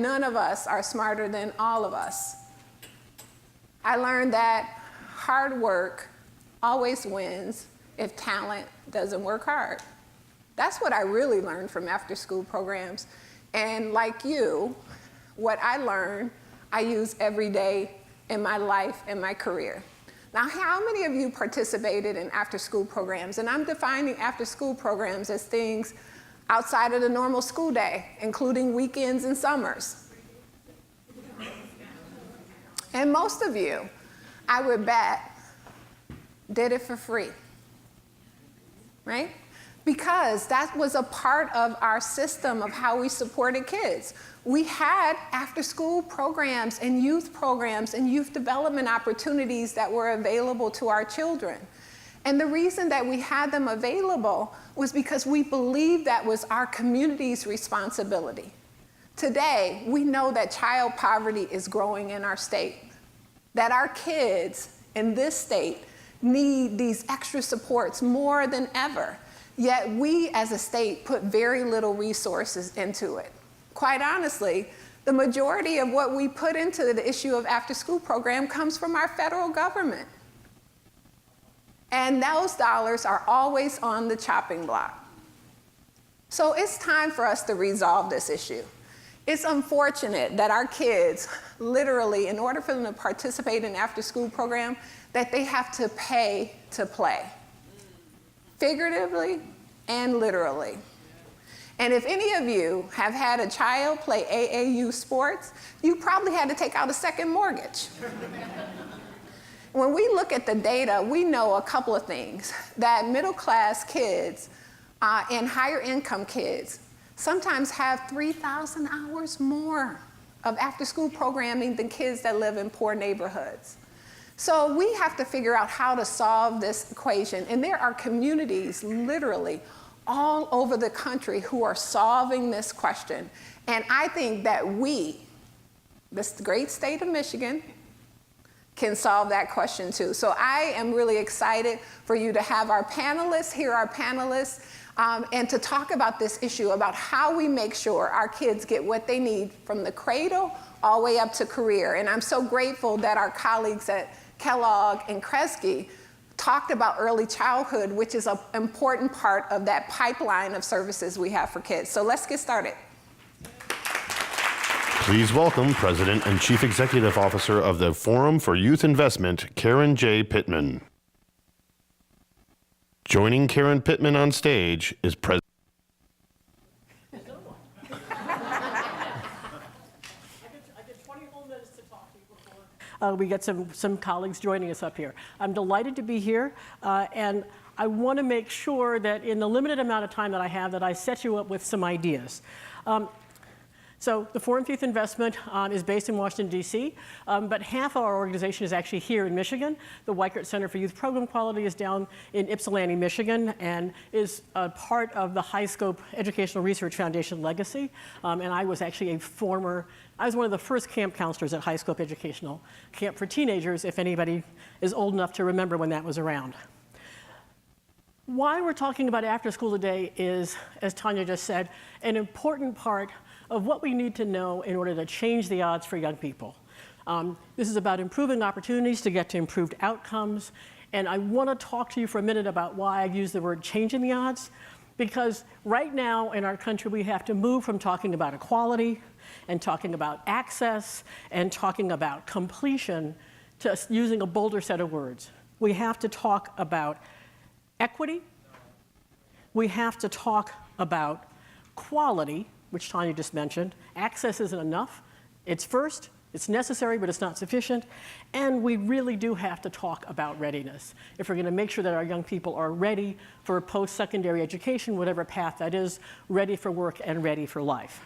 None of us are smarter than all of us. I learned that hard work always wins if talent doesn't work hard. That's what I really learned from after-school programs. And like you, what I learned, I use every day in my life and my career. Now, how many of you participated in after-school programs? And I'm defining after-school programs as things outside of the normal school day, including weekends and summers. And most of you, I would bet, did it for free, right? Because that was a part of our system of how we supported kids. We had after-school programs and youth development opportunities that were available to our children. And the reason that we had them available was because we believed that was our community's responsibility. Today, we know that child poverty is growing in our state, that our kids in this state need these extra supports more than ever. Yet we as a state put very little resources into it. Quite honestly, the majority of what we put into the issue of after-school program comes from our federal government. And those dollars are always on the chopping block. So it's time for us to resolve this issue. It's unfortunate that our kids, literally, in order for them to participate in after-school program, that they have to pay to play, figuratively and literally. And if any of you have had a child play AAU sports, you probably had to take out a second mortgage. When we look at the data, we know a couple of things, that middle-class kids and higher income kids sometimes have 3,000 hours more of after-school programming than kids that live in poor neighborhoods. So we have to figure out how to solve this equation. And there are communities, literally, all over the country who are solving this question. And I think that we, this great state of Michigan, can solve that question too. So I am really excited for you to have our panelists, hear our panelists, and to talk about this issue about how we make sure our kids get what they need from the cradle all the way up to career. And I'm so grateful that our colleagues at Kellogg and Kresge talked about early childhood, which is an important part of that pipeline of services we have for kids. So let's get started. Please welcome President and Chief Executive Officer of the Forum for Youth Investment, Karen J. Pittman. Joining Karen Pittman on stage is President. I get 20 whole minutes to talk to you before we get some colleagues joining us up here. I'm delighted to be here, and I want to make sure that in the limited amount of time that I have, that I set you up with some ideas. So the Forum for Youth Investment is based in Washington, D.C., but half of our organization is actually here in Michigan. The Weichert Center for Youth Program Quality is down in Ypsilanti, Michigan, and is a part of the High Scope Educational Research Foundation legacy. And I was actually I was one of the first camp counselors at High Scope Educational Camp for Teenagers, if anybody is old enough to remember when that was around. Why we're talking about after school today is, as Tonya just said, an important part of what we need to know in order to change the odds for young people. This is about improving opportunities to get to improved outcomes. And I want to talk to you for a minute about why I use the word changing the odds. Because right now in our country, we have to move from talking about equality and talking about access and talking about completion to using a bolder set of words. We have to talk about equity. We have to talk about quality, which Tonya just mentioned. Access isn't enough. It's first, it's necessary, but it's not sufficient. And we really do have to talk about readiness if we're going to make sure that our young people are ready for post-secondary education, whatever path that is, ready for work and ready for life.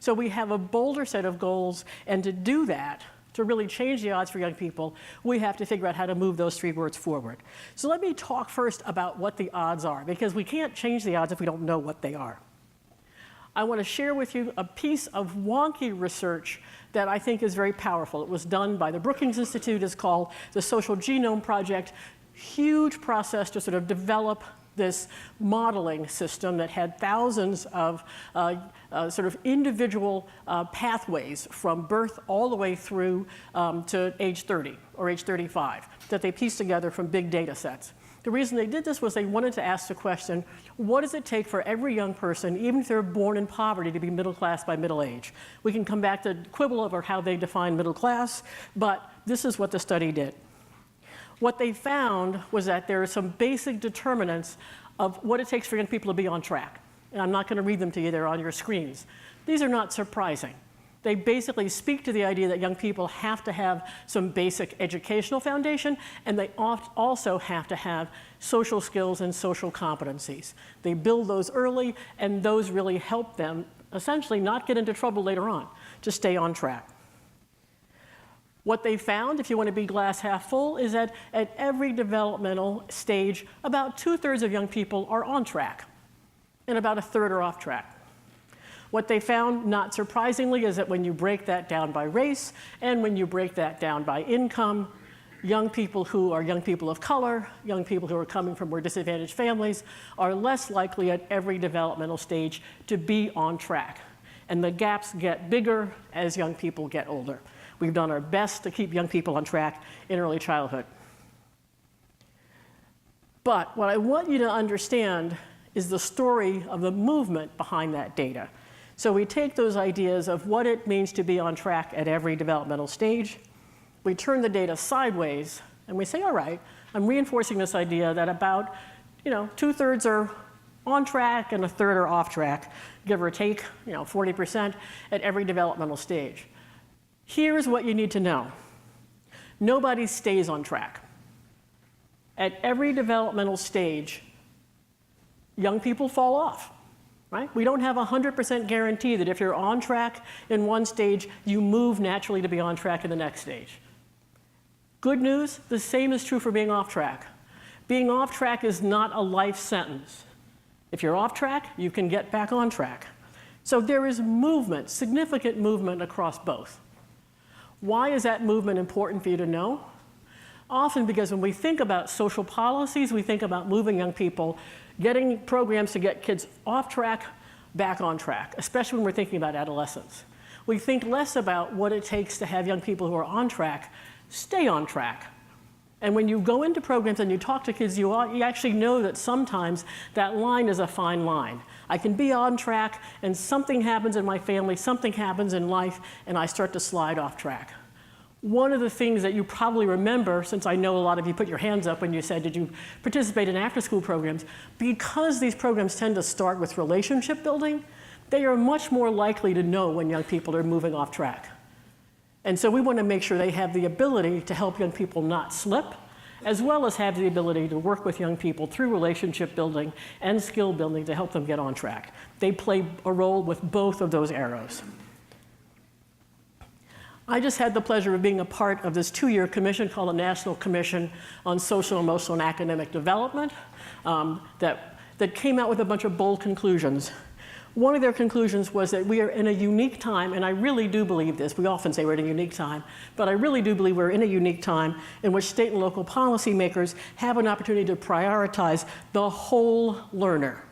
So we have a bolder set of goals, and to do that, to really change the odds for young people, we have to figure out how to move those three words forward. So let me talk first about what the odds are, because we can't change the odds if we don't know what they are. I want to share with you a piece of wonky research that I think is very powerful. It was done by the Brookings Institute. It's called the Social Genome Project. Huge process to sort of develop this modeling system that had thousands of sort of individual pathways from birth all the way through to age 30 or age 35 that they pieced together from big data sets. The reason they did this was they wanted to ask the question, what does it take for every young person, even if they're born in poverty, to be middle class by middle age? We can come back to quibble over how they define middle class, but this is what the study did. What they found was that there are some basic determinants of what it takes for young people to be on track. And I'm not going to read them to you, they're on your screens. These are not surprising. They basically speak to the idea that young people have to have some basic educational foundation, and they also have to have social skills and social competencies. They build those early, and those really help them essentially not get into trouble later on, to stay on track. What they found, if you want to be glass half full, is that at every developmental stage, about 2/3 of young people are on track, and about 1/3 are off track. What they found, not surprisingly, is that when you break that down by race and when you break that down by income, young people who are young people of color, young people who are coming from more disadvantaged families, are less likely at every developmental stage to be on track. And the gaps get bigger as young people get older. We've done our best to keep young people on track in early childhood. But what I want you to understand is the story of the movement behind that data. So we take those ideas of what it means to be on track at every developmental stage, we turn the data sideways, and we say, all right, I'm reinforcing this idea that about 2/3 are on track and 1/3 are off track, give or take 40% at every developmental stage. Here's what you need to know. Nobody stays on track. At every developmental stage, young people fall off. Right? We don't have a 100% guarantee that if you're on track in one stage, you move naturally to be on track in the next stage. Good news, the same is true for being off track. Being off track is not a life sentence. If you're off track, you can get back on track. So there is movement, significant movement across both. Why is that movement important for you to know? Often because when we think about social policies, we think about moving young people, getting programs to get kids off track, back on track, especially when we're thinking about adolescence. We think less about what it takes to have young people who are on track stay on track. And when you go into programs and you talk to kids, you actually know that sometimes that line is a fine line. I can be on track, and something happens in my family, something happens in life, and I start to slide off track. One of the things that you probably remember, since I know a lot of you put your hands up when you said, did you participate in after-school programs? Because these programs tend to start with relationship building, they are much more likely to know when young people are moving off track. And so we want to make sure they have the ability to help young people not slip, as well as have the ability to work with young people through relationship building and skill building to help them get on track. They play a role with both of those arrows. I just had the pleasure of being a part of this 2-year commission called the National Commission on Social, Emotional, and Academic Development that came out with a bunch of bold conclusions. One of their conclusions was that we are in a unique time, and I really do believe this. We often say we're in a unique time, but I really do believe we're in a unique time in which state and local policymakers have an opportunity to prioritize the whole learner.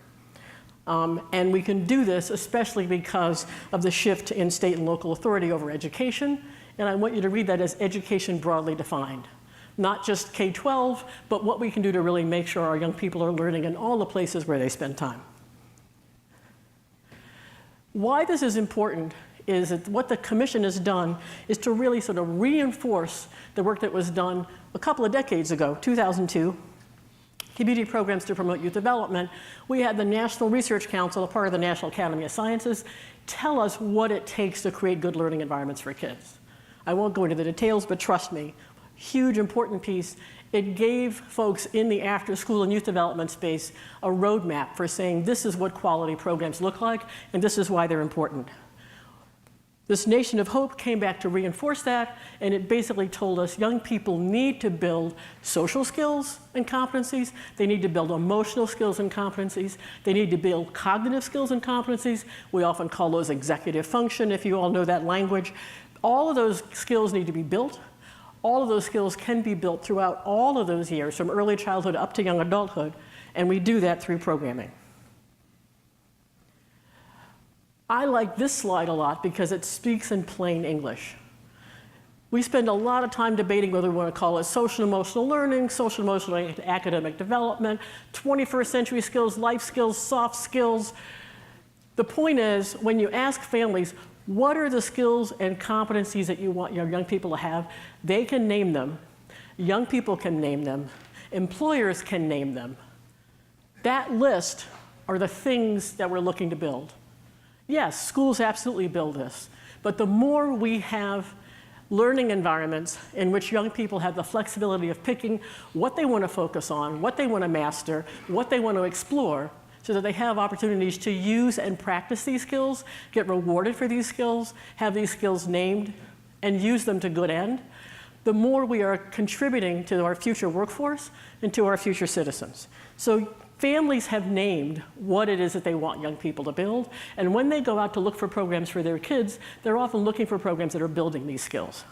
And we can do this especially because of the shift in state and local authority over education. And I want you to read that as education broadly defined. Not just K-12, but what we can do to really make sure our young people are learning in all the places where they spend time. Why this is important is that what the commission has done is to really sort of reinforce the work that was done a couple of decades ago, 2002. Community programs to promote youth development. We had the National Research Council, a part of the National Academy of Sciences, tell us what it takes to create good learning environments for kids. I won't go into the details, but trust me, huge, important piece. It gave folks in the after-school and youth development space a roadmap for saying this is what quality programs look like, and this is why they're important. This Nation of Hope came back to reinforce that, and it basically told us young people need to build social skills and competencies. They need to build emotional skills and competencies. They need to build cognitive skills and competencies. We often call those executive function, if you all know that language. All of those skills need to be built. All of those skills can be built throughout all of those years, from early childhood up to young adulthood. And we do that through programming. I like this slide a lot because it speaks in plain English. We spend a lot of time debating whether we want to call it social emotional learning, social emotional academic development, 21st century skills, life skills, soft skills. The point is, when you ask families, what are the skills and competencies that you want your young people to have, they can name them. Young people can name them. Employers can name them. That list are the things that we're looking to build. Yes, schools absolutely build this, but the more we have learning environments in which young people have the flexibility of picking what they want to focus on, what they want to master, what they want to explore, so that they have opportunities to use and practice these skills, get rewarded for these skills, have these skills named, and use them to good end, the more we are contributing to our future workforce and to our future citizens. So families have named what it is that they want young people to build, and when they go out to look for programs for their kids, they're often looking for programs that are building these skills.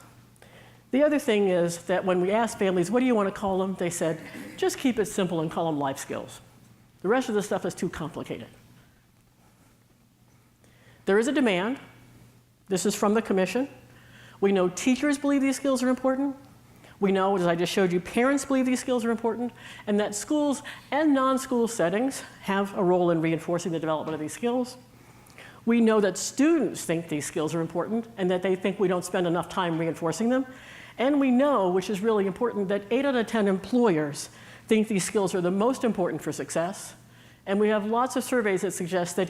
The other thing is that when we ask families, what do you want to call them? They said, just keep it simple and call them life skills. The rest of the stuff is too complicated. There is a demand. This is from the commission. We know teachers believe these skills are important. We know, as I just showed you, parents believe these skills are important, and that schools and non-school settings have a role in reinforcing the development of these skills. We know that students think these skills are important and that they think we don't spend enough time reinforcing them. And we know, which is really important, that 8 out of 10 employers think these skills are the most important for success. And we have lots of surveys that suggest that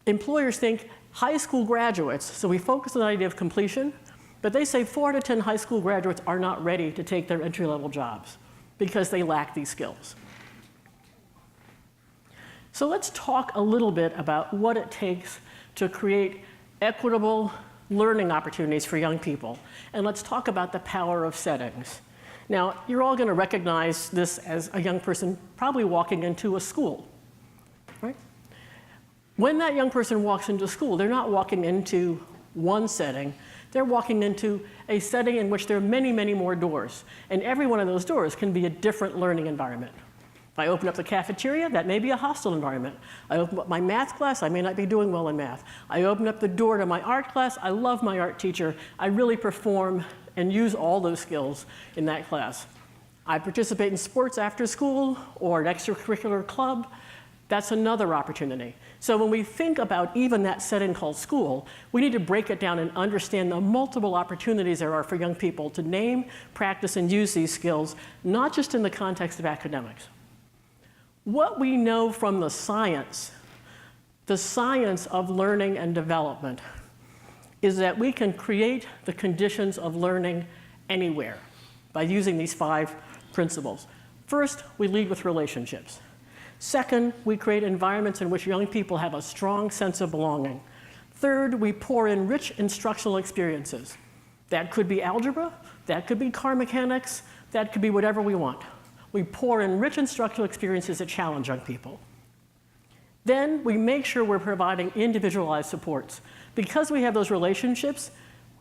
employers think high school graduates, so we focus on the idea of completion, but they say 4 out of 10 high school graduates are not ready to take their entry-level jobs because they lack these skills. So let's talk a little bit about what it takes to create equitable learning opportunities for young people. And let's talk about the power of settings. Now, you're all going to recognize this as a young person probably walking into a school, right? When that young person walks into school, they're not walking into one setting. They're walking into a setting in which there are many, many more doors. And every one of those doors can be a different learning environment. If I open up the cafeteria, that may be a hostile environment. I open up my math class, I may not be doing well in math. I open up the door to my art class, I love my art teacher. I really perform and use all those skills in that class. I participate in sports after school or an extracurricular club. That's another opportunity. So when we think about even that setting called school, we need to break it down and understand the multiple opportunities there are for young people to name, practice, and use these skills, not just in the context of academics. What we know from the science of learning and development, is that we can create the conditions of learning anywhere by using these 5 principles. First, we lead with relationships. Second, we create environments in which young people have a strong sense of belonging. Third, we pour in rich instructional experiences. That could be algebra, that could be car mechanics, that could be whatever we want. We pour in rich instructional experiences that challenge young people. Then we make sure we're providing individualized supports. Because we have those relationships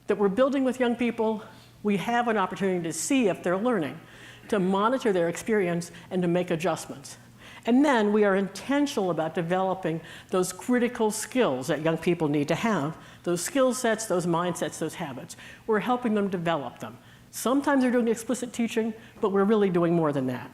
that we're building with young people, we have an opportunity to see if they're learning, to monitor their experience, and to make adjustments. And then we are intentional about developing those critical skills that young people need to have, those skill sets, those mindsets, those habits. We're helping them develop them. Sometimes they're doing explicit teaching, but we're really doing more than that.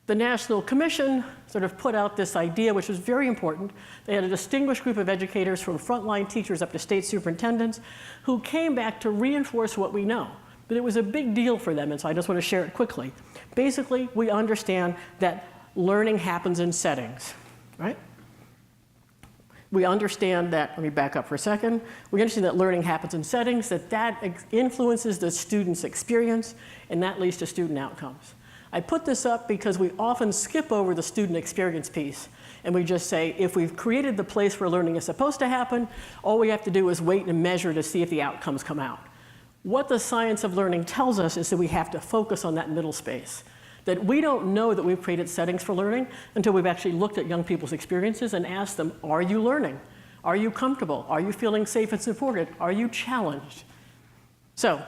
The National Commission sort of put out this idea, which was very important. They had a distinguished group of educators from frontline teachers up to state superintendents who came back to reinforce what we know. But it was a big deal for them, and so I just want to share it quickly. Basically, we understand that learning happens in settings, right? We understand that, let me back up for a second. We understand that learning happens in settings, that influences the student's experience, and that leads to student outcomes. I put this up because we often skip over the student experience piece, and we just say, if we've created the place where learning is supposed to happen, all we have to do is wait and measure to see if the outcomes come out. What the science of learning tells us is that we have to focus on that middle space, that we don't know that we've created settings for learning until we've actually looked at young people's experiences and asked them, are you learning? Are you comfortable? Are you feeling safe and supported? Are you challenged? So,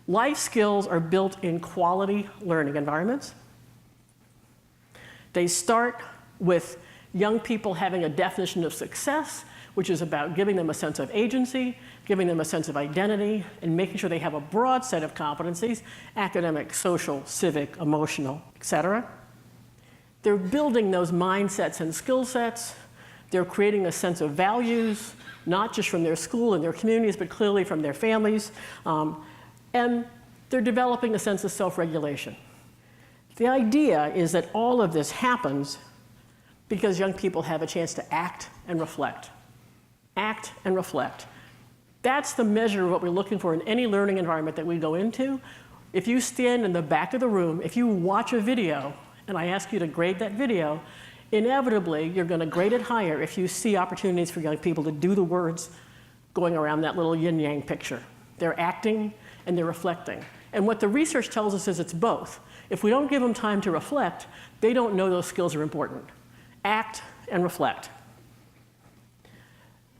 life skills are built in quality learning environments. They start with young people having a definition of success, which is about giving them a sense of agency, giving them a sense of identity, and making sure they have a broad set of competencies: academic, social, civic, emotional, etc. They're building those mindsets and skill sets. They're creating a sense of values, not just from their school and their communities, but clearly from their families. And they're developing a sense of self-regulation. The idea is that all of this happens because young people have a chance to act and reflect. Act and reflect. That's the measure of what we're looking for in any learning environment that we go into. If you stand in the back of the room, if you watch a video, and I ask you to grade that video, inevitably you're going to grade it higher if you see opportunities for young people to do the words going around that little yin-yang picture. They're acting and they're reflecting. And what the research tells us is it's both. If we don't give them time to reflect, they don't know those skills are important. Act and reflect.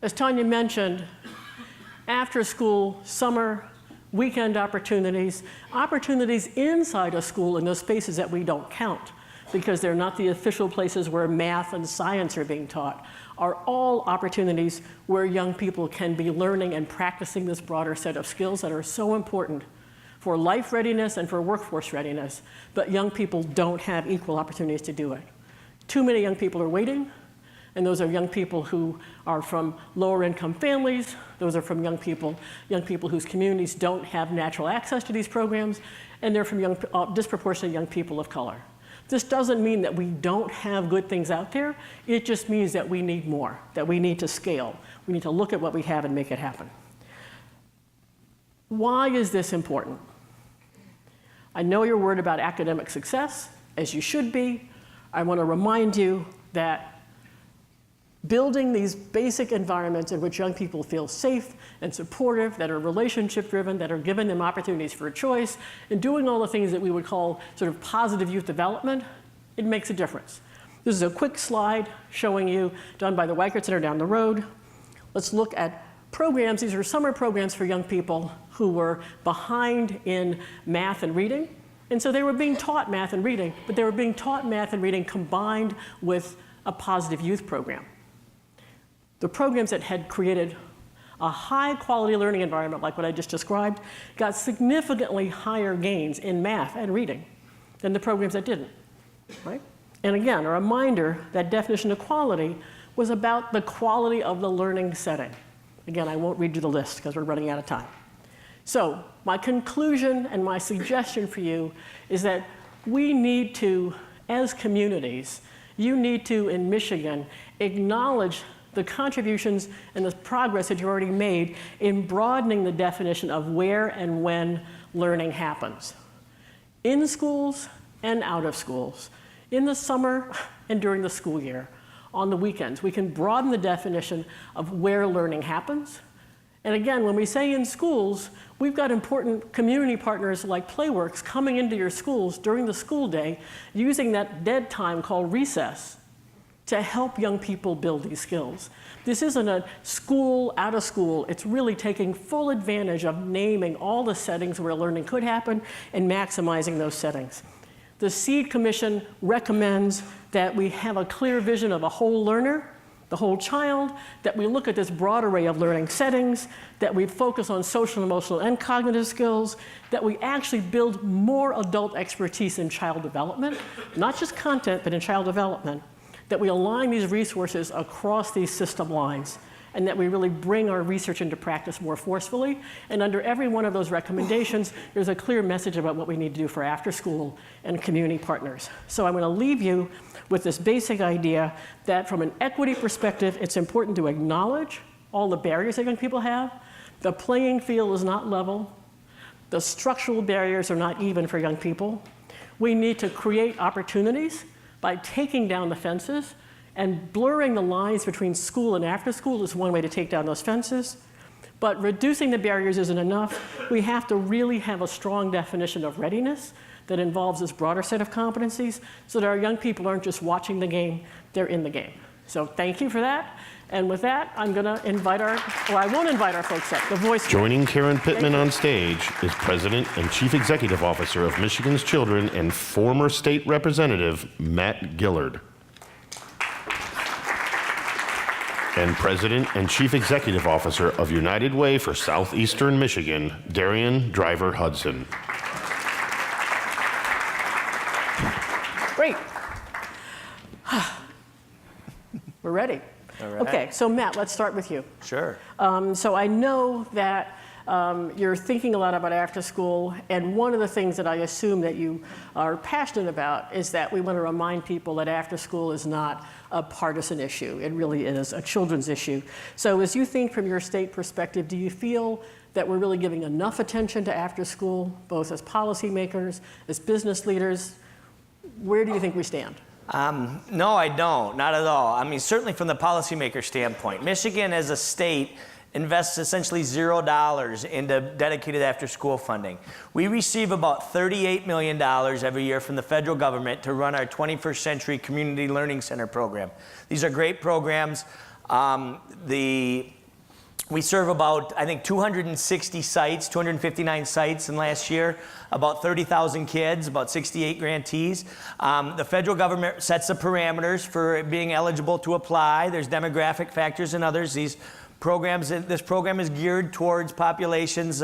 As Tonya mentioned, after school, summer, weekend opportunities, opportunities inside a school in those spaces that we don't count because they're not the official places where math and science are being taught, are all opportunities where young people can be learning and practicing this broader set of skills that are so important for life readiness and for workforce readiness, but young people don't have equal opportunities to do it. Too many young people are waiting, and those are young people who are from lower income families. Those are from young people whose communities don't have natural access to these programs, and they're from disproportionately young people of color. This doesn't mean that we don't have good things out there. It just means that we need more, that we need to scale. We need to look at what we have and make it happen. Why is this important? I know you're worried about academic success, as you should be. I want to remind you that building these basic environments in which young people feel safe and supportive, that are relationship driven, that are giving them opportunities for choice, and doing all the things that we would call sort of positive youth development, it makes a difference. This is a quick slide showing you, done by the Weikert Center down the road. Let's look at programs. These are summer programs for young people who were behind in math and reading. And so they were being taught math and reading, but they were being taught math and reading combined with a positive youth program. The programs that had created a high quality learning environment, like what I just described, got significantly higher gains in math and reading than the programs that didn't, right? And again, a reminder that definition of quality was about the quality of the learning setting. Again, I won't read you the list because we're running out of time. So my conclusion and my suggestion for you is that we need to, as communities, you need to, in Michigan, acknowledge the contributions and the progress that you already made in broadening the definition of where and when learning happens. In schools and out of schools, in the summer and during the school year, on the weekends. We can broaden the definition of where learning happens. And again, when we say in schools, we've got important community partners like Playworks coming into your schools during the school day, using that dead time called recess to help young people build these skills. This isn't a school out of school. It's really taking full advantage of naming all the settings where learning could happen and maximizing those settings. The SEED Commission recommends that we have a clear vision of a whole learner, the whole child, that we look at this broad array of learning settings, that we focus on social, emotional, and cognitive skills, that we actually build more adult expertise in child development, not just content, but in child development, that we align these resources across these system lines, and that we really bring our research into practice more forcefully. And under every one of those recommendations, there's a clear message about what we need to do for after school and community partners. So I'm going to leave you with this basic idea that from an equity perspective, it's important to acknowledge all the barriers that young people have. The playing field is not level. The structural barriers are not even for young people. We need to create opportunities by taking down the fences, and blurring the lines between school and after school is one way to take down those fences. But reducing the barriers isn't enough. We have to really have a strong definition of readiness that involves this broader set of competencies so that our young people aren't just watching the game, they're in the game. So thank you for that. And with that, I'm going to invite I won't invite our folks up, the voice. Joining Karen Pittman on stage is President and Chief Executive Officer of Michigan's Children and former state representative, Matt Gillard. And President and Chief Executive Officer of United Way for Southeastern Michigan, Darienne Driver Hudson. Great. We're ready. All right. Okay, so Matt, let's start with you. Sure. So I know that you're thinking a lot about after school, and one of the things that I assume that you are passionate about is that we want to remind people that after school is not a partisan issue. It really is a children's issue. So as you think from your state perspective, do you feel that we're really giving enough attention to after school, both as policymakers, as business leaders? Where do you think we stand? No, I don't, not at all. I mean, certainly from the policymaker standpoint, Michigan as a state invests essentially $0 into dedicated after-school funding. We receive about $38 million every year from the federal government to run our 21st Century Community Learning Center program. These are great programs. We serve about, I think, 260 sites, 259 sites in last year, about 30,000 kids, about 68 grantees. The federal government sets the parameters for being eligible to apply. There's demographic factors and others. This program is geared towards populations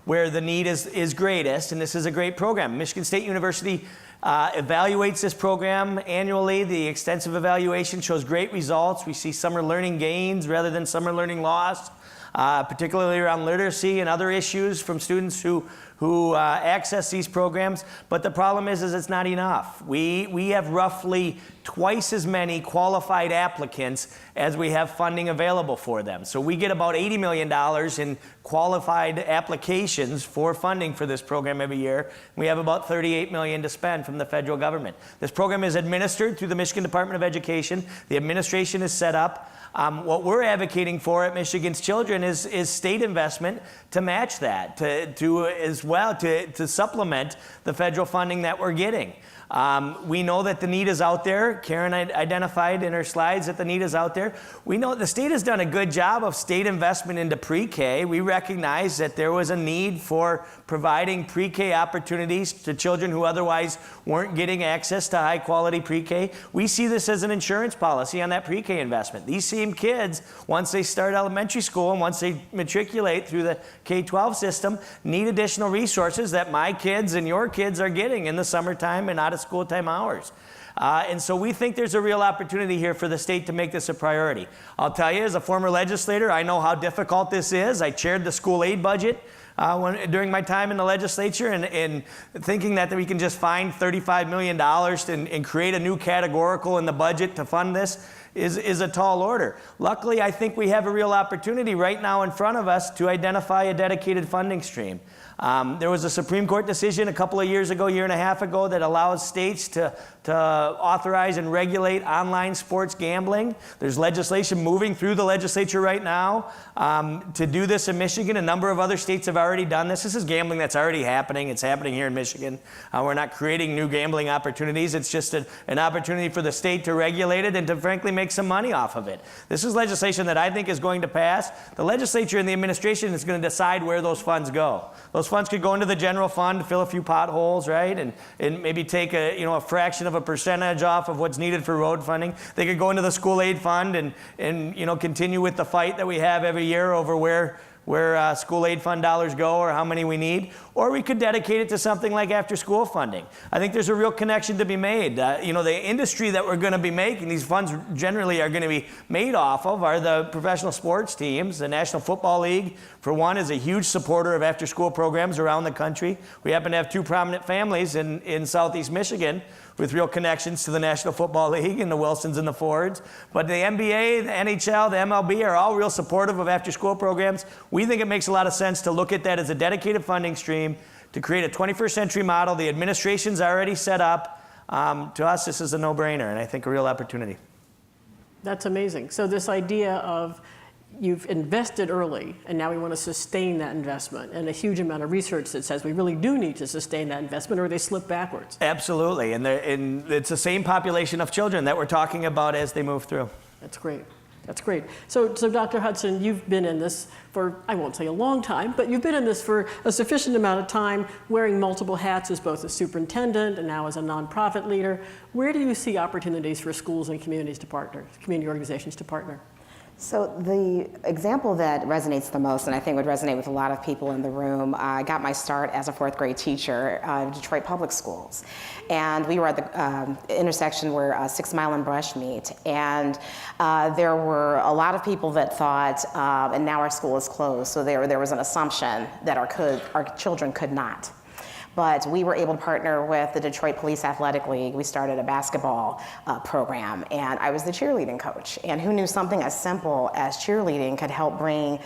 where the need is greatest, and this is a great program. Michigan State University evaluates this program annually. The extensive evaluation shows great results. We see summer learning gains rather than summer learning loss, particularly around literacy and other issues from students who access these programs. But the problem is it's not enough. We have roughly twice as many qualified applicants as we have funding available for them. So we get about $80 million in qualified applications for funding for this program every year. We have about $38 million to spend from the federal government. This program is administered through the Michigan Department of Education. The administration is set up. What we're advocating for at Michigan's Children is state investment to match that, to supplement the federal funding that we're getting. We know that the need is out there. Karen identified in her slides that the need is out there. We know the state has done a good job of state investment into pre-K. We recognize that there was a need for providing pre-K opportunities to children who otherwise weren't getting access to high-quality pre-K. We see this as an insurance policy on that pre-K investment. These same kids, once they start elementary school and once they matriculate through the K-12 system, need additional resources that my kids and your kids are getting in the summertime and out of school time hours. And so we think there's a real opportunity here for the state to make this a priority. I'll tell you, as a former legislator, I know how difficult this is. I chaired the school aid budget during my time in the legislature, and thinking that we can just find $35 million and create a new categorical in the budget to fund this is a tall order. Luckily, I think we have a real opportunity right now in front of us to identify a dedicated funding stream. There was a Supreme Court decision a couple of years ago, year and a half ago, that allows states to authorize and regulate online sports gambling. There's legislation moving through the legislature right now to do this in Michigan. A number of other states have already done this. This is gambling that's already happening. It's happening here in Michigan. We're not creating new gambling opportunities. It's just an opportunity for the state to regulate it and to frankly make some money off of it. This is legislation that I think is going to pass. The legislature and the administration is going to decide where those funds go. Those funds could go into the general fund to fill a few potholes, right? And maybe take a fraction of a percentage off of what's needed for road funding. They could go into the school aid fund and continue with the fight that we have every year over where school aid fund dollars go or how many we need. Or we could dedicate it to something like after school funding. I think there's a real connection to be made. The industry that we're going to be making, these funds generally are going to be made off of, are the professional sports teams. The National Football League, for one, is a huge supporter of after school programs around the country. We happen to have two prominent families in Southeast Michigan with real connections to the National Football League and the Wilsons and the Fords. But the NBA, the NHL, the MLB are all real supportive of after-school programs. We think it makes a lot of sense to look at that as a dedicated funding stream to create a 21st century model. The administration's already set up. To us, this is a no-brainer, and I think a real opportunity. That's amazing. So this idea of you've invested early, and now we want to sustain that investment, and a huge amount of research that says we really do need to sustain that investment or they slip backwards. Absolutely, and it's the same population of children that we're talking about as they move through. That's great. That's great. So Dr. Hudson, you've been in this for, I won't say a long time, but you've been in this for a sufficient amount of time, wearing multiple hats as both a superintendent and now as a nonprofit leader. Where do you see opportunities for schools and communities to partner, community organizations to partner? So the example that resonates the most, and I think would resonate with a lot of people in the room, I got my start as a fourth grade teacher in Detroit Public Schools. And we were at the intersection where 6 Mile and Brush meet. And there were a lot of people that thought, and now our school is closed, so there was an assumption that our children could not. But we were able to partner with the Detroit Police Athletic League. We started a basketball program, and I was the cheerleading coach. And who knew something as simple as cheerleading could help bring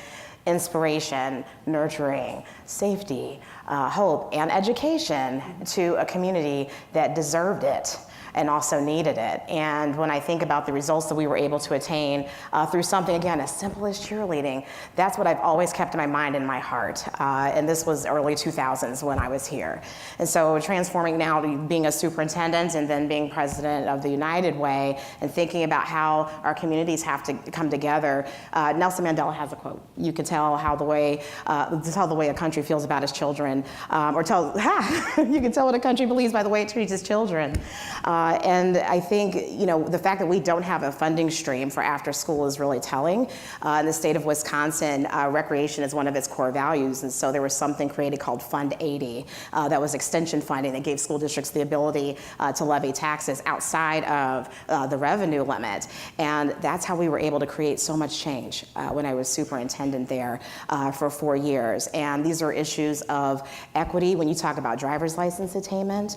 inspiration, nurturing, safety, hope, and education to a community that deserved it and also needed it. And when I think about the results that we were able to attain through something, again, as simple as cheerleading, that's what I've always kept in my mind and my heart. And this was early 2000s when I was here. And so transforming now to being a superintendent and then being president of the United Way and thinking about how our communities have to come together. Nelson Mandela has a quote: "You can tell how the way a country feels about its children, you can tell what a country believes by the way it treats its children." And I think, the fact that we don't have a funding stream for after school is really telling. In the state of Wisconsin, recreation is one of its core values, and so there was something created called Fund 80 that was extension funding that gave school districts the ability to levy taxes outside of the revenue limit. And that's how we were able to create so much change when I was superintendent there for 4 years. And these are issues of equity. When you talk about driver's license attainment,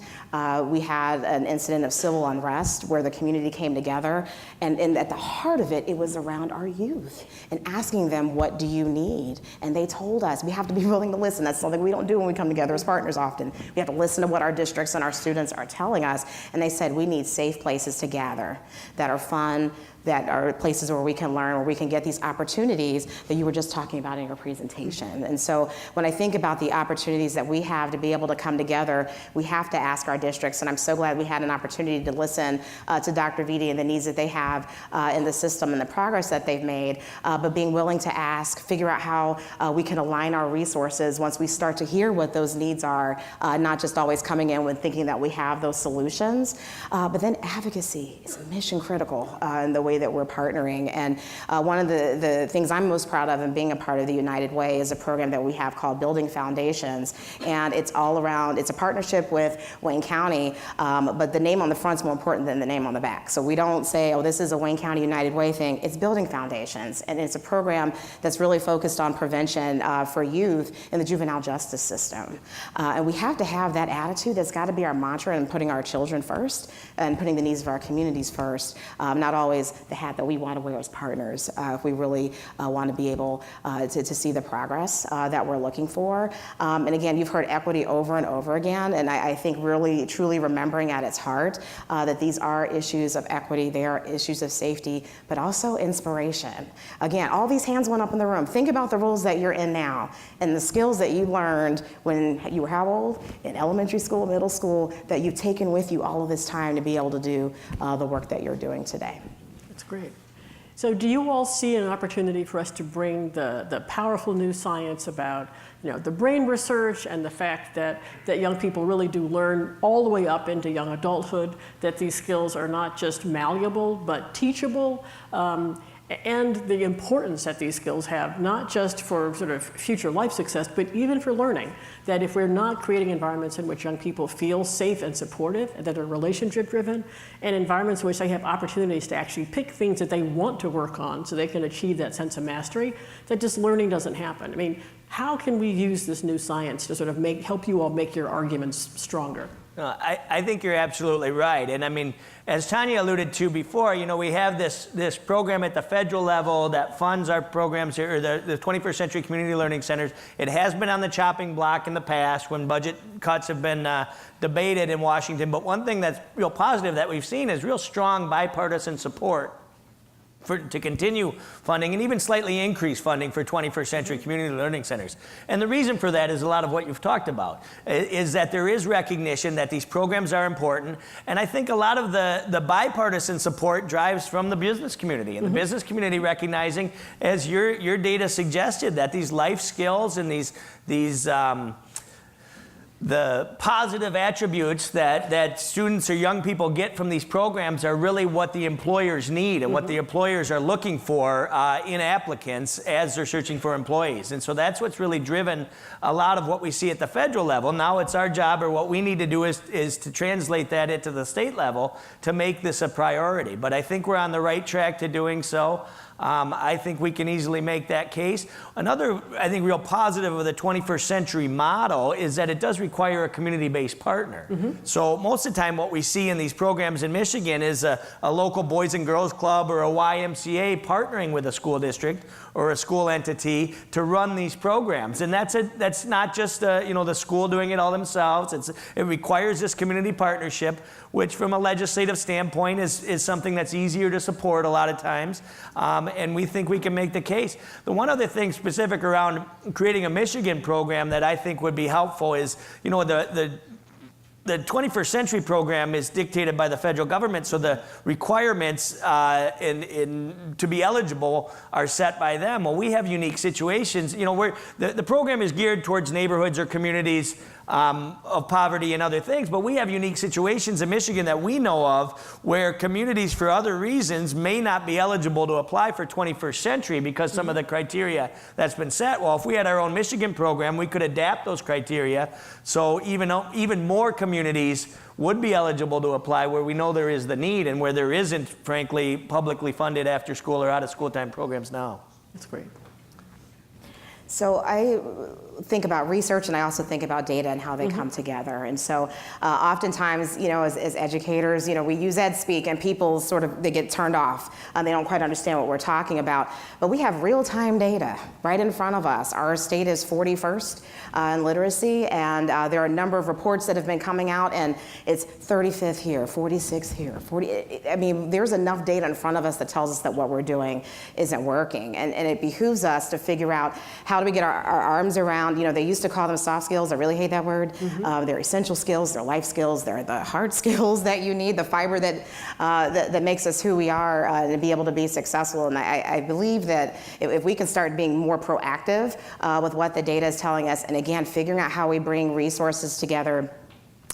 we had an incident of civil unrest where the community came together, and at the heart of it, it was around our youth and asking them, what do you need? And they told us, we have to be willing to listen. That's something we don't do when we come together as partners often. We have to listen to what our districts and our students are telling us, and they said, we need safe places to gather that are fun, that are places where we can learn, where we can get these opportunities that you were just talking about in your presentation. And so when I think about the opportunities that we have to be able to come together, we have to ask our districts, and I'm so glad we had an opportunity to listen to Dr. Vitti and the needs that they have in the system and the progress that they've made, but being willing to ask, figure out how we can align our resources once we start to hear what those needs are, not just always coming in with thinking that we have those solutions, but then advocacy is mission critical in the way that we're partnering. And one of the things I'm most proud of in being a part of the United Way is a program that we have called Building Foundations. And it's all around, it's a partnership with Wayne County, but the name on the front's more important than the name on the back. So we don't say, oh, this is a Wayne County United Way thing. It's Building Foundations. And it's a program that's really focused on prevention for youth in the juvenile justice system. And we have to have that attitude. That's got to be our mantra in putting our children first and putting the needs of our communities first, not always the hat that we want to wear as partners if we really want to be able to see the progress that we're looking for. And again, you've heard equity over and over again, and I think really truly remembering at its heart that these are issues of equity, they are issues of safety, but also inspiration. Again, all these hands went up in the room. Think about the roles that you're in now and the skills that you learned when you were how old? In elementary school, middle school, that you've taken with you all of this time to be able to do the work that you're doing today. That's great. So do you all see an opportunity for us to bring the powerful new science about the brain research and the fact that young people really do learn all the way up into young adulthood, that these skills are not just malleable but teachable, and the importance that these skills have, not just for sort of future life success, but even for learning, that if we're not creating environments in which young people feel safe and supportive, and that are relationship driven, and environments in which they have opportunities to actually pick things that they want to work on so they can achieve that sense of mastery, that just learning doesn't happen. I mean, how can we use this new science to sort of help you all make your arguments stronger? I think you're absolutely right. And I mean, as Tonya alluded to before, we have this program at the federal level that funds our programs here, or the 21st Century Community Learning Centers. It has been on the chopping block in the past when budget cuts have been debated in Washington. But one thing that's real positive that we've seen is real strong bipartisan support to continue funding and even slightly increase funding for 21st century community learning centers. And the reason for that is a lot of what you've talked about, is that there is recognition that these programs are important. And I think a lot of the bipartisan support drives from the business community, and the business community recognizing, as your data suggested, that these life skills and the positive attributes that students or young people get from these programs are really what the employers need and what the employers are looking for in applicants as they're searching for employees. And so that's what's really driven a lot of what we see at the federal level. Now it's our job, or what we need to do is to translate that into the state level to make this a priority. But I think we're on the right track to doing so. I think we can easily make that case. Another, I think, real positive of the 21st century model is that it does require a community-based partner. So most of the time what we see in these programs in Michigan is a local Boys and Girls Club or a YMCA partnering with a school district or a school entity to run these programs. And that's not just the school doing it all themselves. It requires this community partnership, which from a legislative standpoint is something that's easier to support a lot of times. And we think we can make the case. The one other thing specific around creating a Michigan program that I think would be helpful is, the 21st century program is dictated by the federal government, so the requirements to be eligible are set by them. Well, we have unique situations. Where the program is geared towards neighborhoods or communities of poverty and other things, but we have unique situations in Michigan that we know of where communities for other reasons may not be eligible to apply for 21st century because some of the criteria that's been set. Well, if we had our own Michigan program, we could adapt those criteria so even more communities would be eligible to apply where we know there is the need and where there isn't, frankly, publicly funded after school or out of school time programs now. That's great. So I think about research, and I also think about data and how they come together. And so oftentimes, as educators, we use ed speak and people they get turned off. They don't quite understand what we're talking about. But we have real-time data right in front of us. Our state is 41st in literacy, and there are a number of reports that have been coming out, and it's 35th here, 46th here, 40. I mean, there's enough data in front of us that tells us that what we're doing isn't working. And it behooves us to figure out how do we get our arms around, they used to call them soft skills. I really hate that word. They're essential skills, they're life skills, they're the hard skills that you need, the fiber that makes us who we are to be able to be successful. And I believe that if we can start being more proactive with what the data is telling us, and again, figuring out how we bring resources together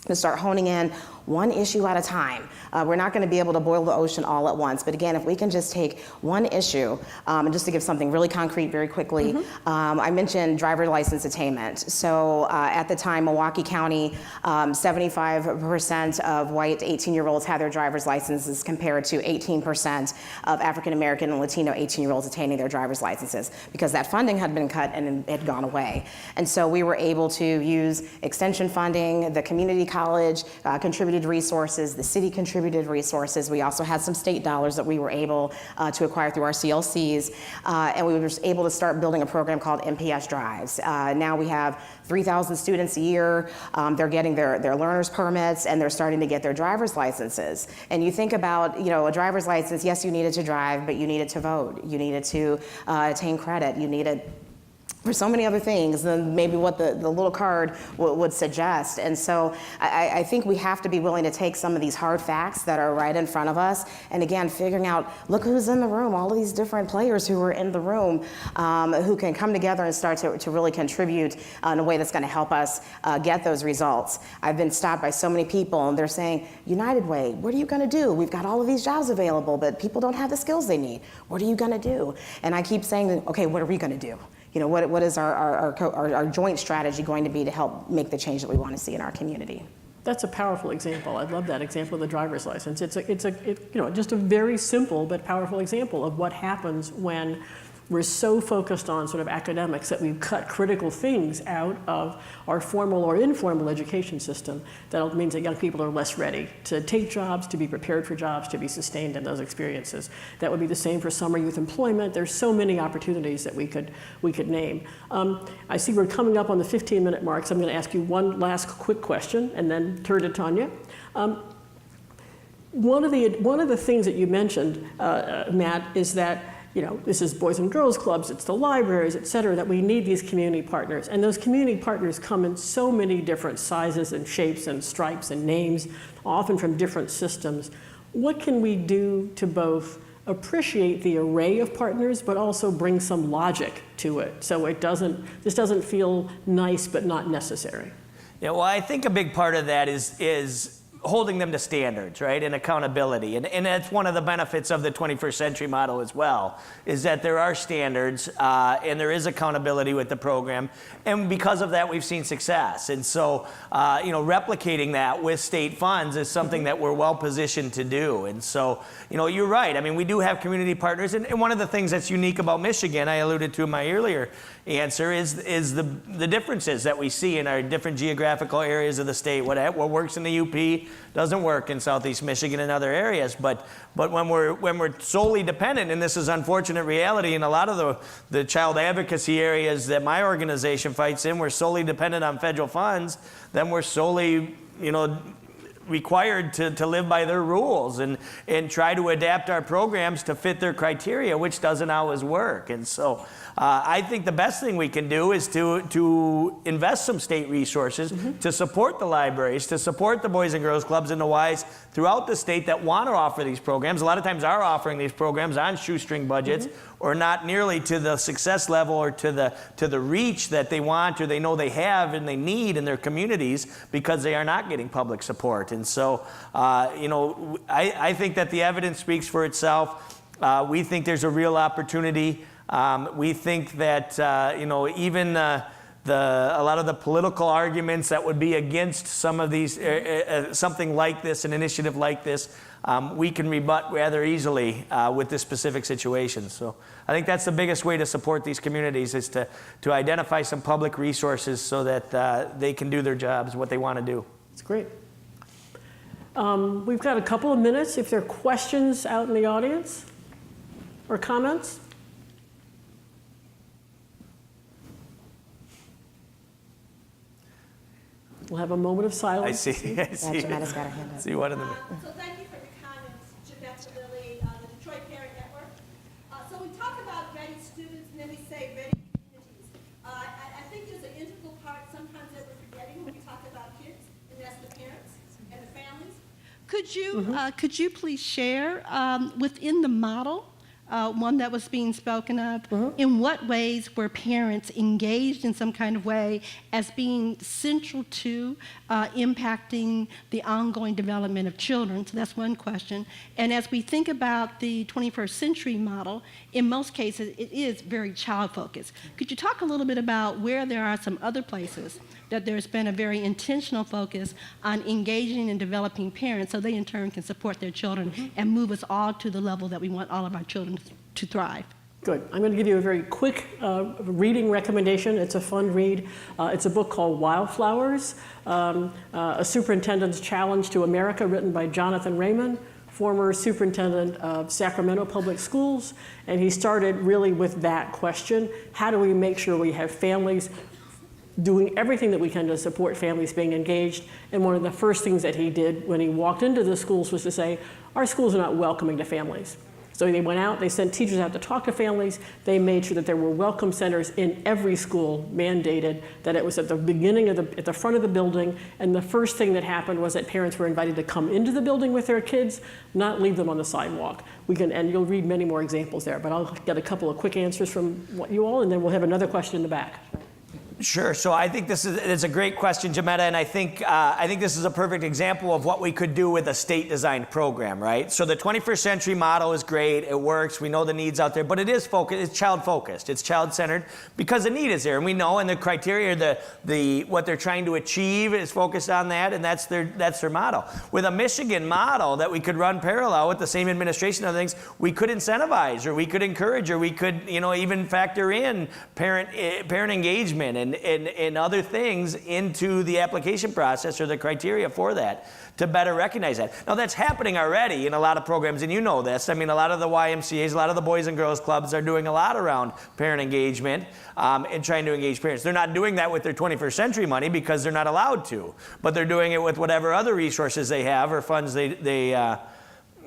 to start honing in one issue at a time. We're not going to be able to boil the ocean all at once, but again, if we can just take one issue, and just to give something really concrete very quickly, I mentioned driver license attainment. So at the time, Milwaukee County, 75% of white 18-year-olds had their driver's licenses compared to 18% of African American and Latino 18-year-olds attaining their driver's licenses because that funding had been cut and it had gone away. And so we were able to use extension funding, the community college contributed resources, the city contributed resources. We also had some state dollars that we were able to acquire through our CLCs, and we were just able to start building a program called MPS Drives. Now we have 3,000 students a year. They're getting their learner's permits, and they're starting to get their driver's licenses. And you think about, a driver's license, yes, you needed to drive, but you needed to vote. You needed to attain credit. You needed for so many other things than maybe what the little card would suggest. And so I think we have to be willing to take some of these hard facts that are right in front of us, and again, figuring out, look who's in the room, all of these different players who are in the room who can come together and start to really contribute in a way that's gonna help us get those results. I've been stopped by so many people and they're saying, United Way, what are you gonna do? We've got all of these jobs available, but people don't have the skills they need. What are you gonna do? And I keep saying, okay, what are we gonna do? What is our joint strategy going to be to help make the change that we want to see in our community? That's a powerful example. I love that example of the driver's license. It's just a very simple but powerful example of what happens when we're so focused on sort of academics that we've cut critical things out of our formal or informal education system. That means that young people are less ready to take jobs, to be prepared for jobs, to be sustained in those experiences. That would be the same for summer youth employment. There's so many opportunities that we could name. I see we're coming up on the 15-minute mark, so I'm going to ask you one last quick question and then turn to Tonya. One of the things that you mentioned, Matt, is that this is Boys and Girls Clubs, it's the libraries, et cetera, that we need these community partners. And those community partners come in so many different sizes and shapes and stripes and names, often from different systems. What can we do to both appreciate the array of partners, but also bring some logic to it, so this doesn't feel nice but not necessary? Yeah, well, I think a big part of that is holding them to standards, right, and accountability. And that's one of the benefits of the 21st century model as well, is that there are standards and there is accountability with the program. And because of that, we've seen success. And so, replicating that with state funds is something that we're well positioned to do. And so, you're right. I mean, we do have community partners. And one of the things that's unique about Michigan, I alluded to in my earlier answer, is the differences that we see in our different geographical areas of the state. What works in the UP doesn't work in Southeast Michigan and other areas. But when we're solely dependent, and this is unfortunate reality in a lot of the child advocacy areas that my organization fights in, we're solely dependent on federal funds, then we're solely, required to live by their rules and try to adapt our programs to fit their criteria, which doesn't always work. And so I think the best thing we can do is to invest some state resources to support the libraries, to support the Boys and Girls Clubs and the Ys throughout the state that want to offer these programs. A lot of times are offering these programs on shoestring budgets or not nearly to the success level or to the reach that they want or they know they have and they need in their communities because they are not getting public support. And so, I think that the evidence speaks for itself. We think there's a real opportunity. We think that, even a lot of the political arguments that would be against some of these, something like this, an initiative like this, we can rebut rather easily with this specific situation. So I think that's the biggest way to support these communities is to identify some public resources so that they can do their jobs, what they want to do. That's great. We've got a couple of minutes if there are questions out in the audience or comments. We'll have a moment of silence. I see. Jeanetta's got her hand up. See one of them. So thank you for your comments, Jeanette Lilly, the Detroit Parent Network. So we talk about ready students and then we say ready communities. I think there's an integral part sometimes that we're forgetting when we talk about kids, and that's the parents and the families. Could you please share within the model, one that was being spoken of, in what ways were parents engaged in some kind of way as being central to impacting the ongoing development of children? So that's one question. And as we think about the 21st century model, in most cases it is very child-focused. Could you talk a little bit about where there are some other places that there's been a very intentional focus on engaging and developing parents so they in turn can support their children and move us all to the level that we want all of our children to thrive? Good. I'm going to give you a very quick reading recommendation. It's a fun read. It's a book called Wildflowers, A Superintendent's Challenge to America, written by Jonathan Raymond, former superintendent of Sacramento Public Schools. And he started really with that question: how do we make sure we have families doing everything that we can to support families being engaged? And one of the first things that he did when he walked into the schools was to say, our schools are not welcoming to families. So they went out, they sent teachers out to talk to families, they made sure that there were welcome centers in every school, mandated that it was at the beginning of at the front of the building, and the first thing that happened was that parents were invited to come into the building with their kids, not leave them on the sidewalk. And you'll read many more examples there, but I'll get a couple of quick answers from you all, and then we'll have another question in the back. Sure. So I think it's a great question, Jametta, and I think this is a perfect example of what we could do with a state-designed program, right? So the 21st century model is great. It works. We know the needs out there, but it is focused. It's child-focused. It's child-centered because the need is there, and we know, and the criteria, what they're trying to achieve is focused on that, and that's their model. With a Michigan model that we could run parallel with the same administration and other things, we could incentivize, or we could encourage, or we could, even factor in parent engagement and other things into the application process or the criteria for that to better recognize that. Now that's happening already in a lot of programs, and you know this. I mean, a lot of the YMCAs, a lot of the Boys and Girls Clubs are doing a lot around parent engagement and trying to engage parents. They're not doing that with their 21st century money because they're not allowed to, but they're doing it with whatever other resources they have or funds they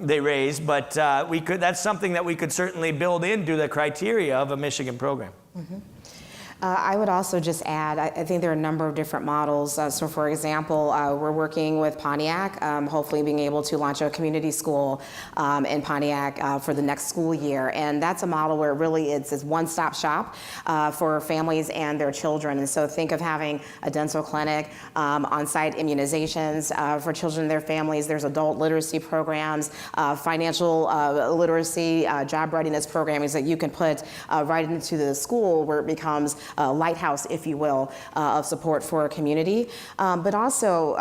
they raise, but that's something that we could certainly build into the criteria of a Michigan program. I would also just add, I think there are a number of different models. So for example, we're working with Pontiac, hopefully being able to launch a community school in Pontiac for the next school year. And that's a model where really it's this one-stop shop for families and their children. And so think of having a dental clinic, on-site immunizations for children and their families. There's adult literacy programs, financial literacy, job readiness programs that you can put right into the school where it becomes lighthouse, if you will, of support for a community. But also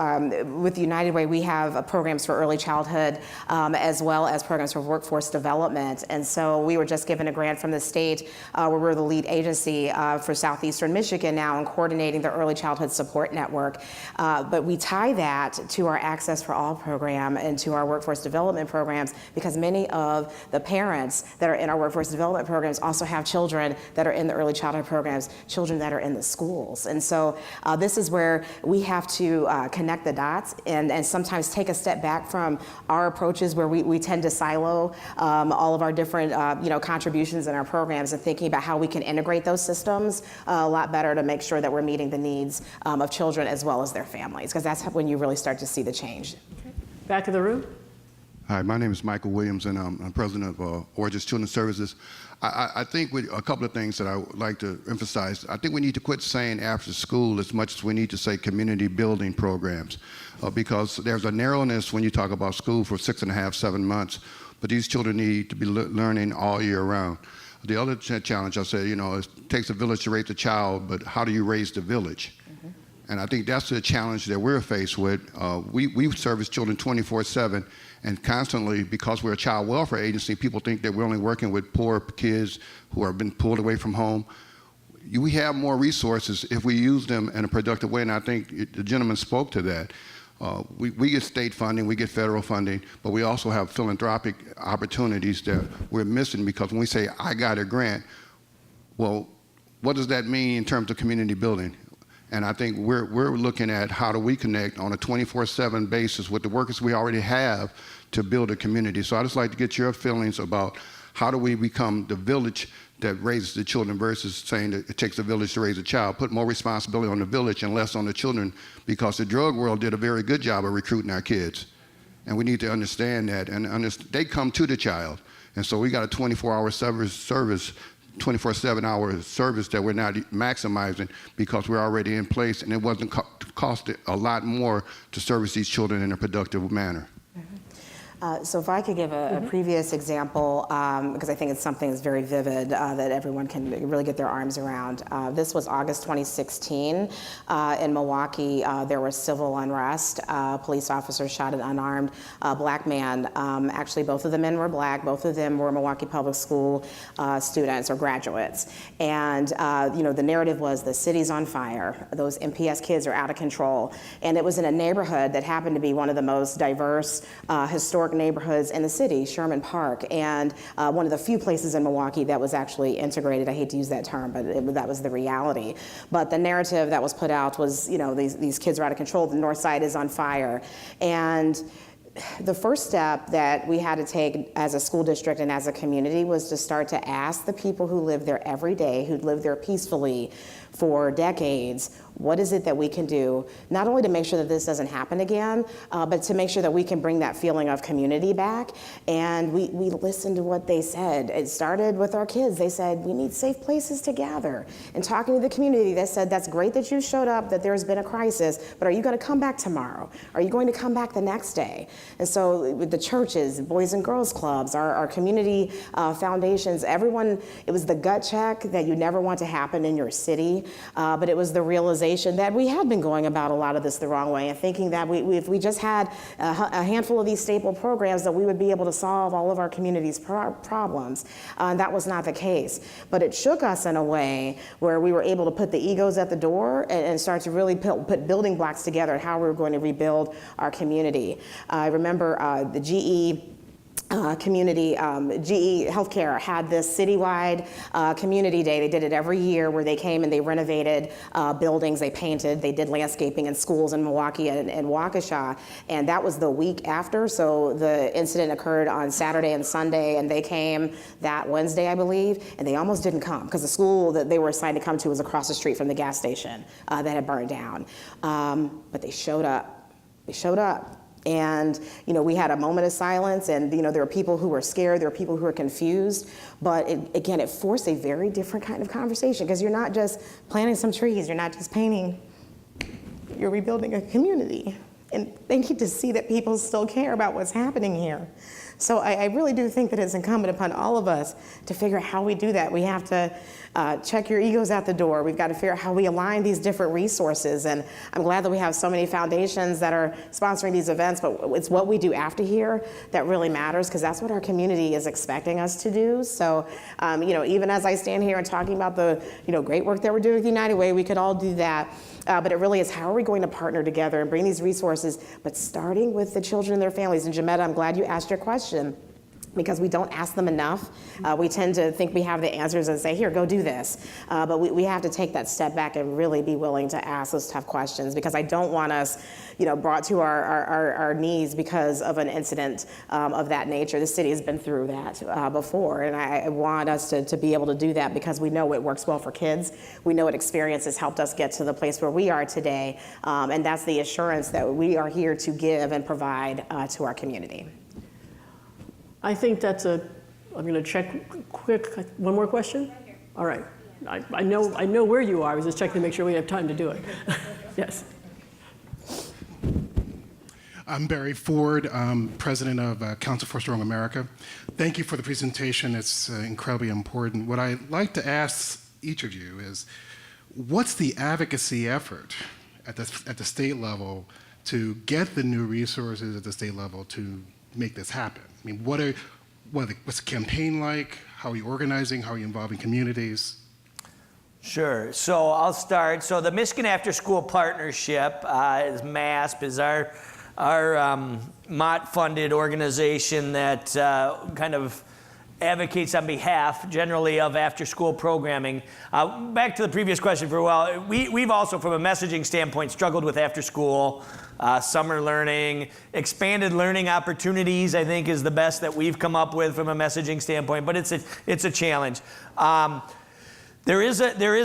with United Way, we have programs for early childhood as well as programs for workforce development. And so we were just given a grant from the state where we're the lead agency for Southeastern Michigan now in coordinating the early childhood support network. But we tie that to our Access for All program and to our workforce development programs because many of the parents that are in our workforce development programs also have children that are in the early childhood programs, children that are in the schools. And so this is where we have to connect the dots and sometimes take a step back from our approaches where we tend to silo all of our different contributions in our programs and thinking about how we can integrate those systems a lot better to make sure that we're meeting the needs of children as well as their families, because that's when you really start to see the change. Okay. Back of the room. Hi, my name is Michael Williams, and I'm president of Origins Children's Services. I think with a couple of things that I would like to emphasize. I think we need to quit saying after school as much as we need to say community building programs, because there's a narrowness when you talk about school for 6.5, 7 months, but these children need to be learning all year round. The other challenge I say, it takes a village to raise a child, but how do you raise the village? And I think that's the challenge that we're faced with. We service children 24/7, and constantly, because we're a child welfare agency, people think that we're only working with poor kids who have been pulled away from home. We have more resources if we use them in a productive way, and I think the gentleman spoke to that. We get state funding, we get federal funding, but we also have philanthropic opportunities that we're missing, because when we say, I got a grant, well, what does that mean in terms of community building? And I think we're looking at how do we connect on a 24/7 basis with the workers we already have to build a community. So I'd just like to get your feelings about how do we become the village that raises the children versus saying that it takes a village to raise a child. Put more responsibility on the village and less on the children, because the drug world did a very good job of recruiting our kids. And we need to understand that. And they come to the child. And so we got a 24-hour service 24/7-hour service that we're not maximizing because we're already in place, and it wasn't cost a lot more to service these children in a productive manner. So if I could give a previous example, because I think it's something that's very vivid that everyone can really get their arms around. This was August 2016 in Milwaukee. There was civil unrest. Police officers shot an unarmed black man. Actually, both of the men were black. Both of them were Milwaukee Public School students or graduates. And the narrative was the city's on fire. Those MPS kids are out of control. And it was in a neighborhood that happened to be one of the most diverse historic neighborhoods in the city, Sherman Park, and one of the few places in Milwaukee that was actually integrated. I hate to use that term, but that was the reality. But the narrative that was put out was, these kids are out of control, the north side is on fire. And the first step that we had to take as a school district and as a community was to start to ask the people who live there every day, who live there peacefully for decades, what is it that we can do, not only to make sure that this doesn't happen again, but to make sure that we can bring that feeling of community back. And we listened to what they said. It started with our kids. They said, we need safe places to gather. And talking to the community, they said, that's great that you showed up, that there's been a crisis, but are you going to come back tomorrow? Are you going to come back the next day? And so with the churches, Boys and Girls Clubs, our community foundations, everyone, it was the gut check that you never want to happen in your city, but it was the realization that we had been going about a lot of this the wrong way and thinking that if we just had a handful of these staple programs that we would be able to solve all of our community's problems. And that was not the case. But it shook us in a way where we were able to put the egos at the door and start to really put building blocks together and how we were going to rebuild our community. I remember the GE community, GE Healthcare had this citywide community day. They did it every year where they came and they renovated buildings, they painted, they did landscaping in schools in Milwaukee and Waukesha. And that was the week after. So the incident occurred on Saturday and Sunday, and they came that Wednesday, I believe, and they almost didn't come because the school that they were assigned to come to was across the street from the gas station that had burned down. But they showed up. They showed up. And, you know, we had a moment of silence, and, you know, there were people who were scared, there were people who were confused, but again, it forced a very different kind of conversation, because you're not just planting some trees, you're not just painting, you're rebuilding a community. And they need to see that people still care about what's happening here. So I really do think that it's incumbent upon all of us to figure out how we do that. We have to check your egos at the door. We've got to figure out how we align these different resources. And I'm glad that we have so many foundations that are sponsoring these events, but it's what we do after here that really matters, because that's what our community is expecting us to do. So, you know, even as I stand here and talking about the, you know, great work that we're doing with United Way, we could all do that. But it really is, how are we going to partner together and bring these resources, but starting with the children and their families. And Jametta, I'm glad you asked your question, because we don't ask them enough. We tend to think we have the answers and say, here, go do this. But we have to take that step back and really be willing to ask those tough questions, because I don't want us, you know, brought to our knees because of an incident of that nature. The city has been through that before, and I want us to be able to do that, because we know it works well for kids. We know what experience has helped us get to the place where we are today, and that's the assurance that we are here to give and provide to our community. I think that's I'm going to check quick. One more question? All right. I know where you are. I was just checking to make sure we have time to do it. Yes. I'm Barry Ford, president of Council for Strong America. Thank you for the presentation. It's incredibly important. What I'd like to ask each of you is, what's the advocacy effort at the state level to get the new resources at the state level to make this happen? I mean, what's the campaign like? How are you organizing? How are you involving communities? Sure. So I'll start. So the Michigan Afterschool Partnership, is MASP, is our Mott-funded organization that kind of advocates on behalf, generally, of after-school programming. Back to the previous question for a while, we've also, from a messaging standpoint, struggled with after-school, summer learning, expanded learning opportunities, I think, is the best that we've come up with from a messaging standpoint, but it's a challenge. There is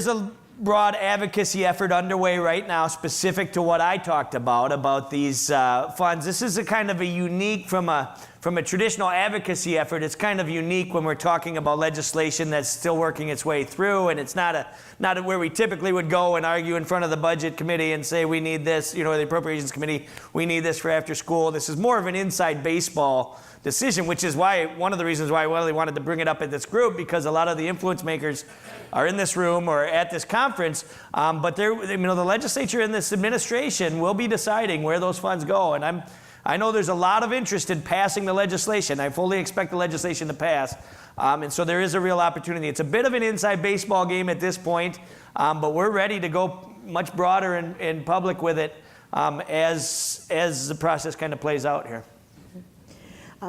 a broad advocacy effort underway right now specific to what I talked about these funds. This is a kind of a unique, from a traditional advocacy effort, it's kind of unique when we're talking about legislation that's still working its way through, and it's not where we typically would go and argue in front of the budget committee and say we need this, you know, the appropriations committee, we need this for after school. This is more of an inside baseball decision, which is why one of the reasons why I really wanted to bring it up at this group, because a lot of the influence makers are in this room or at this conference, but the legislature and this administration will be deciding where those funds go, and I know there's a lot of interest in passing the legislation. I fully expect the legislation to pass, and so there is a real opportunity. It's a bit of an inside baseball game at this point, but we're ready to go much broader in public with it as the process kind of plays out here.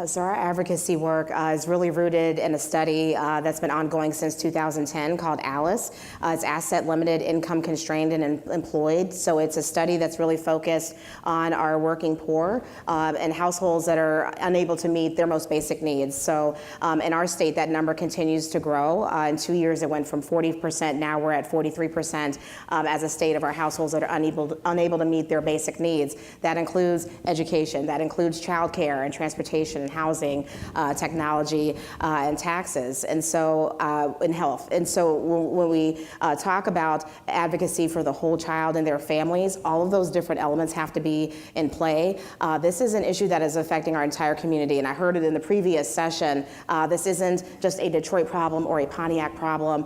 So our advocacy work is really rooted in a study that's been ongoing since 2010 called ALICE. It's Asset Limited, Income Constrained, and Employed. So it's a study that's really focused on our working poor and households that are unable to meet their most basic needs. So in our state, that number continues to grow. In 2 years, it went from 40%, now we're at 43% as a state of our households that are unable to meet their basic needs. That includes education, that includes childcare and transportation and housing, technology, and taxes, and so in health. And so when we talk about advocacy for the whole child and their families, all of those different elements have to be in play. This is an issue that is affecting our entire community, and I heard it in the previous session. This isn't just a Detroit problem or a Pontiac problem.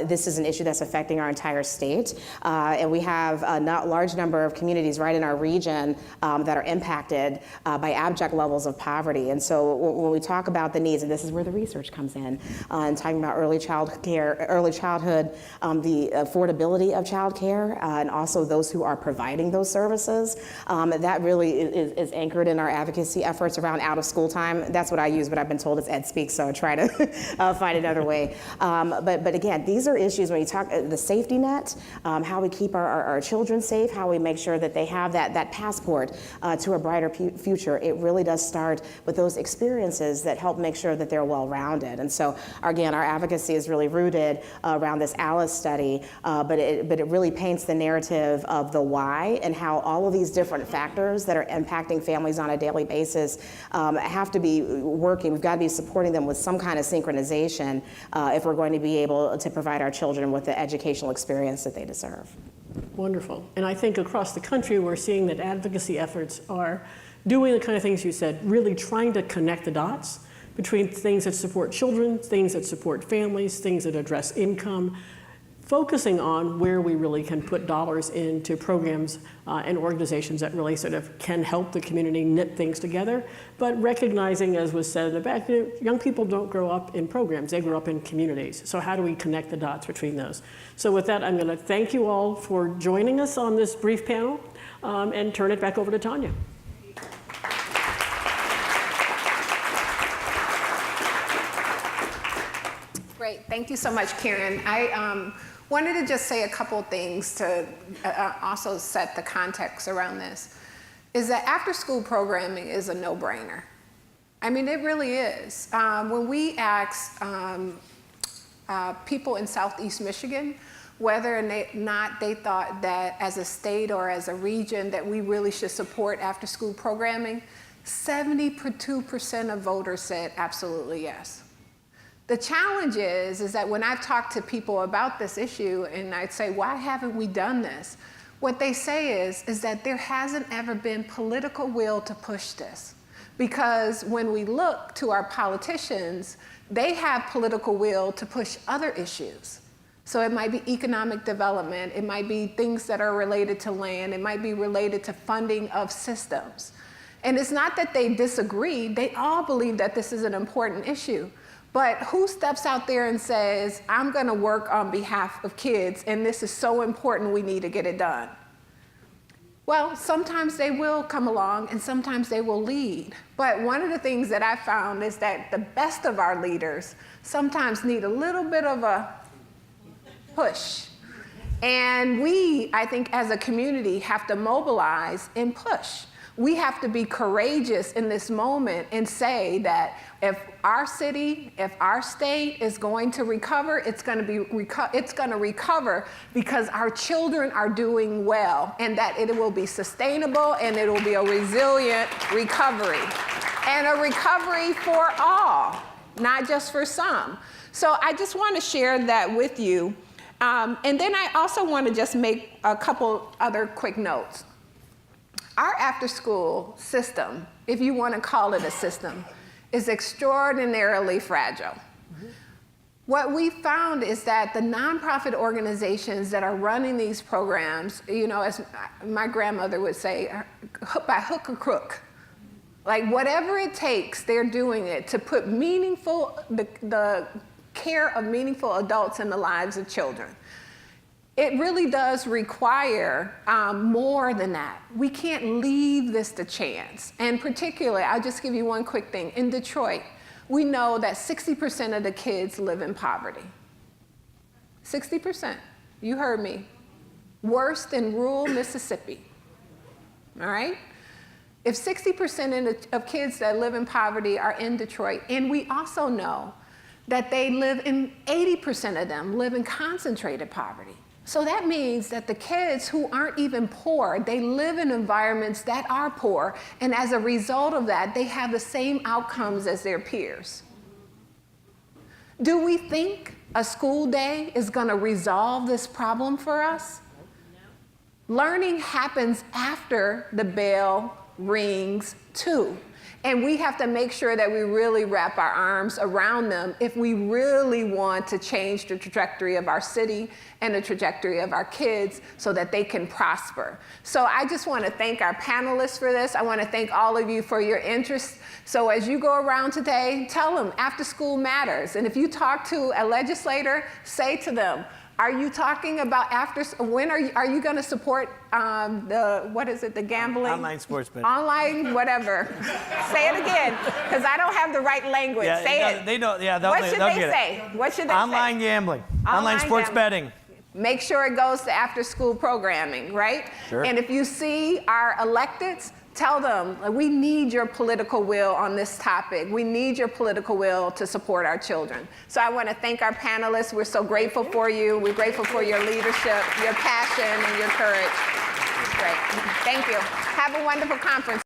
This is an issue that's affecting our entire state, and we have a large number of communities right in our region that are impacted by abject levels of poverty. early. And so when we talk about the needs, and this is where the research comes in, and talking about early childhood, the affordability of child care, and also those who are providing those services, that really is anchored in our advocacy efforts around out of school time. That's what I use, but I've been told it's Ed Speak, so I try to find another way. But again, these are issues when you talk the safety net, how we keep our children safe, how we make sure that they have that passport to a brighter future. It really does start with those experiences that help make sure that they're well-rounded. And so, again, our advocacy is really rooted around this ALICE study, but it really paints the narrative of the why and how all of these different factors that are impacting families on a daily basis have to be working. We've got to be supporting them with some kind of synchronization if we're going to be able to provide our children with the educational experience that they deserve. Wonderful. And I think across the country, we're seeing that advocacy efforts are doing the kind of things you said, really trying to connect the dots between things that support children, things that support families, things that address income, focusing on where we really can put dollars into programs and organizations that really sort of can help the community knit things together, but recognizing, as was said in the back, young people don't grow up in programs, they grow up in communities. So how do we connect the dots between those? So with that, I'm gonna thank you all for joining us on this brief panel and turn it back over to Tonya. Great, thank you so much, Karen. I wanted to just say a couple things to also set the context around this, is that after-school programming is a no-brainer. I mean, it really is. When we asked people in Southeast Michigan whether or not they thought that as a state or as a region that we really should support after-school programming, 72% of voters said absolutely yes. The challenge is that when I've talked to people about this issue and I'd say, why haven't we done this? What they say is that there hasn't ever been political will to push this. Because when we look to our politicians, they have political will to push other issues. So it might be economic development, it might be things that are related to land, it might be related to funding of systems. And it's not that they disagree, they all believe that this is an important issue. But who steps out there and says, I'm gonna work on behalf of kids and this is so important we need to get it done? Well, sometimes they will come along and sometimes they will lead. But one of the things that I found is that the best of our leaders sometimes need a little bit of a push. And we, I think as a community, have to mobilize and push. We have to be courageous in this moment and say that if our city, if our state is going to recover, it's going to recover because our children are doing well, and that it will be sustainable and it will be a resilient recovery, and a recovery for all, not just for some. So I just want to share that with you, and then I also want to just make a couple other quick notes. Our after-school system, if you want to call it a system, is extraordinarily fragile. Mm-hmm. What we found is that the nonprofit organizations that are running these programs, you know, as my grandmother would say, by hook or crook. Like whatever it takes, they're doing it to put the care of meaningful adults in the lives of children. It really does require more than that. We can't leave this to chance. And particularly, I'll just give you one quick thing. In Detroit, we know that 60% of the kids live in poverty. 60%, you heard me. Worse than rural Mississippi, all right? If 60% of kids that live in poverty are in Detroit, and we also know that 80% of them live in concentrated poverty. So that means that the kids who aren't even poor, they live in environments that are poor, and as a result of that, they have the same outcomes as their peers. Do we think a school day is going to resolve this problem for us? No. Learning happens after the bell rings too. And we have to make sure that we really wrap our arms around them if we really want to change the trajectory of our city and the trajectory of our kids so that they can prosper. So I just want to thank our panelists for this. I want to thank all of you for your interest. So as you go around today, tell them after school matters. And if you talk to a legislator, say to them, are you talking about when are you going to support the gambling? Online sports betting. Online, whatever. Say it again, because I don't have the right language. Yeah, say it. They know, yeah, What should they'll they get say? it. What should they Online say? gambling. Online sports gambling. betting. Make sure it goes to after-school programming, right? Sure. And if you see our electeds, tell them, we need your political will on this topic. We need your political will to support our children. So I want to thank our panelists. We're so grateful for you. We're grateful for your leadership, your passion, and your courage. Great. Thank you. Have a wonderful conference.